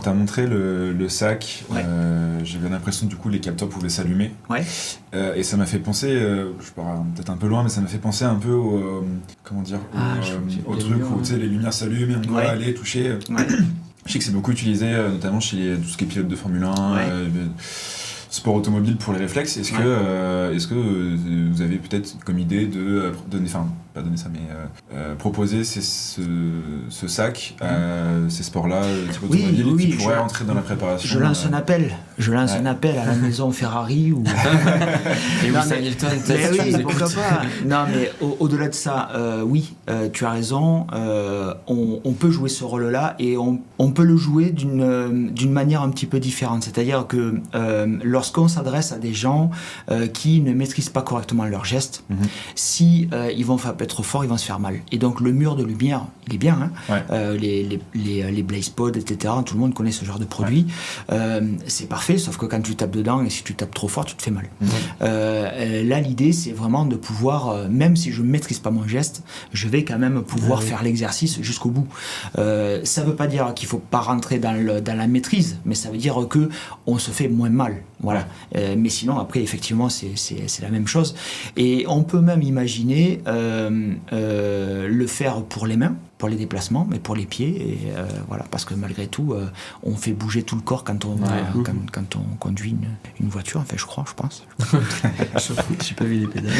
t'as montré le sac, Ouais. j'avais l'impression du coup les capteurs pouvaient s'allumer. Ouais. Et ça m'a fait penser, je pars peut-être un peu loin, mais ça m'a fait penser un peu au, comment dire, au les truc lumières, où tu sais, les lumières s'allument et on doit Ouais. aller toucher. Ouais. Je sais que c'est beaucoup utilisé, notamment chez tout ce qui est pilote de Formule 1, Ouais. sport automobile pour les réflexes. Est-ce que vous avez peut-être comme idée de donner, enfin pas donner ça, mais proposer ce sac à ces sports-là, type Oui, automobile, oui, qui je- pourraient entrer dans la préparation? Je lance un appel. Je lance Ouais. un appel à la maison Ferrari ou. Et Non, Lewis mais- Hamilton, Mais peut-être, si tu oui, nous écoutes. pourquoi pas. Non, mais au-delà de ça, oui, tu as raison. On peut jouer ce rôle-là et on peut le jouer d'une manière un petit peu différente. C'est-à-dire que lorsqu'on s'adresse à des gens qui ne maîtrisent pas correctement leurs gestes, si ils vont être forts, ils vont se faire mal. Et donc le mur de lumière, il est bien. Hein. Ouais. Les BlazePod, etc. Tout le monde connaît ce genre de produit. C'est parfait, sauf que quand tu tapes dedans et si tu tapes trop fort, tu te fais mal. Là, l'idée, c'est vraiment de pouvoir, même si je ne maîtrise pas mon geste, je vais quand même pouvoir faire l'exercice jusqu'au bout. Ça ne veut pas dire qu'il ne faut pas rentrer dans la maîtrise, mais ça veut dire que on se fait moins mal. Voilà. Mais sinon, après, effectivement, c'est la même chose. Et on peut même imaginer le faire pour les mains, pour les déplacements, mais pour les pieds, et voilà, parce que malgré tout, on fait bouger tout le corps quand on, quand on conduit une voiture, enfin je pense. J'ai pas vu les pédales.